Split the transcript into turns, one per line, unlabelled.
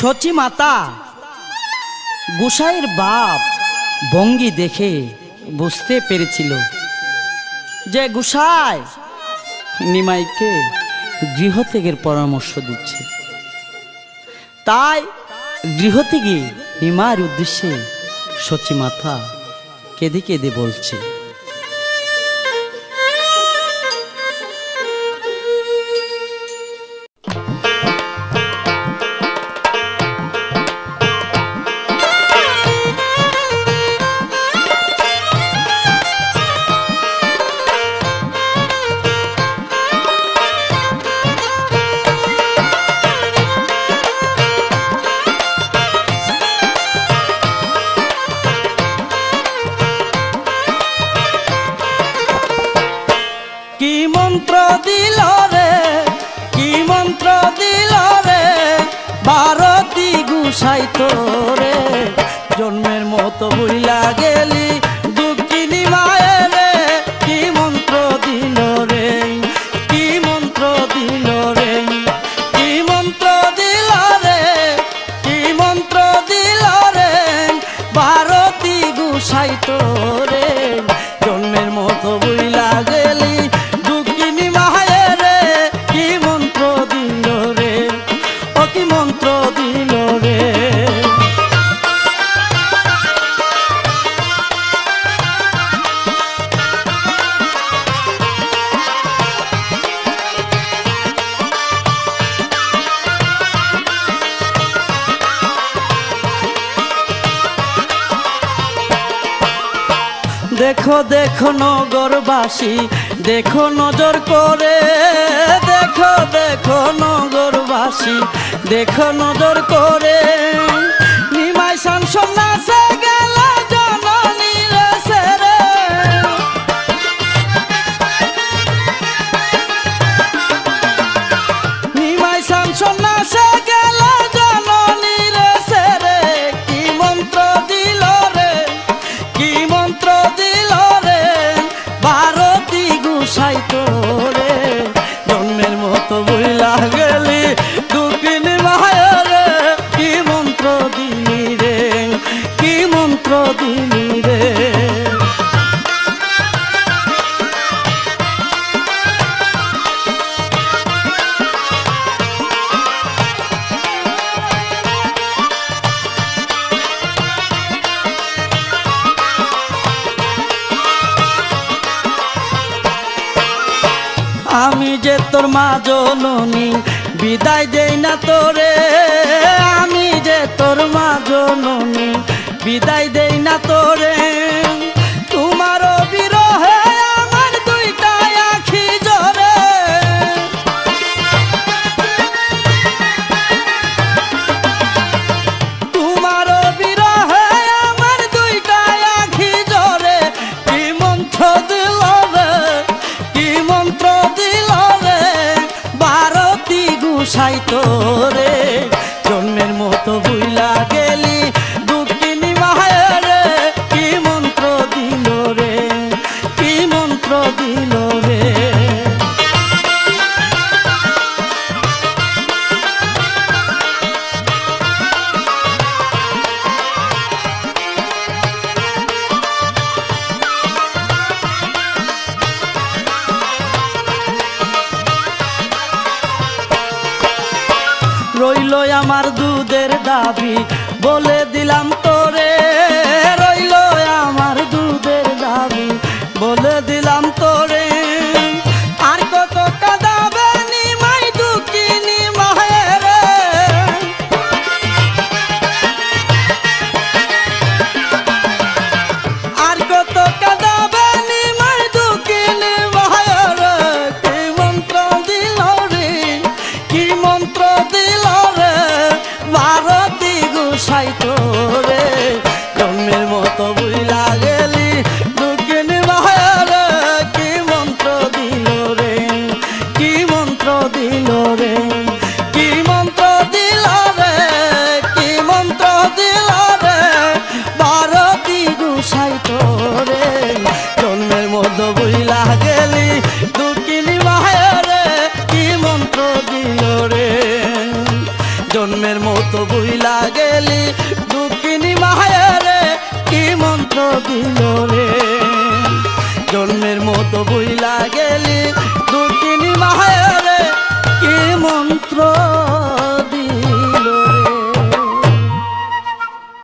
সচি মাতা গোসাইয়ের বাপ ভঙ্গি দেখে বুঝতে পেরেছিল যে গোসাই নিমাইকে গৃহত্যাগের পরামর্শ দিচ্ছে। তাই গৃহত্যাগে নিমাইয়ের উদ্দেশ্যে সচি মাতা কেঁদে কেঁদে বলছে, কি মন্ত্র দিল রে, কি মন্ত্র দিল রে ভারতী গোসাই তোরে, জন্মের মতো ভুইলা গেলি দুঃখিনী মায়ের রে, কি মন্ত্র দিল রে, কি মন্ত্র দিল রে, কি মন্ত্র দিল রে, কি মন্ত্র দিল রে ভারতী গোসাই তোরে, জন্মের মতো ভুইলা গেলি দেখো দেখো নগরবাসী দেখো নজর করে, দেখো দেখো নগরবাসী দেখো নজর করে, নিমাই শানসন নাচে গেল জননী রে সেরে, নিমাই শানসন নাচে গেল জননী রে সেরে, কি মন্ত্র দিল রে, কি মন্ত্র দিল রে ভারতী গোসাই তোরে, জন্মের মতো ভুইলা গেলি দুঃখিনী মায়ের রে, কি মন্ত্র দিলি রে, কি মন্ত্র দিলি রে। আমি যে তোর মা জননী বিদায় দেই না তোরে, আমি যে তোর মা জননী বিদায় দেই না তোরে, তোমার বিরহে আমার দুইটা আখি জ্বরে, তোমার বিরহে আমার দুইটা আখি জ্বরে, কি মন্ত্র দিল রে, কি মন্ত্র দিল রে ভারতী গোসাই তোরে, জন্মের মতো ভুইলা গেলি দুঃখিনী মায়ের রে, কি মন্ত্র দিল রে, কি মন্ত্র দিল রে। রইল আমার দুধের দাবি বলে দিলাম তোরে, রইল আমার দুধের দাবি বলে দিলাম তোরে, আর কত কাঁদাবে নিমাই দুঃখিনী মায়ের রে, আর কত কাঁদাবে নিমাই দুঃখিনী মায়ের রে, কি মন্ত্র দিল রে, কি মন্ত্র দিল রে ভারতী গোসাই তোরে, জন্মের মতো ভুইলা গেলি দুঃখিনী মায়ের রে, কি তো বুইলা গেলি দুঃখিনী মায়েরে কি মন্ত্র দিল রে।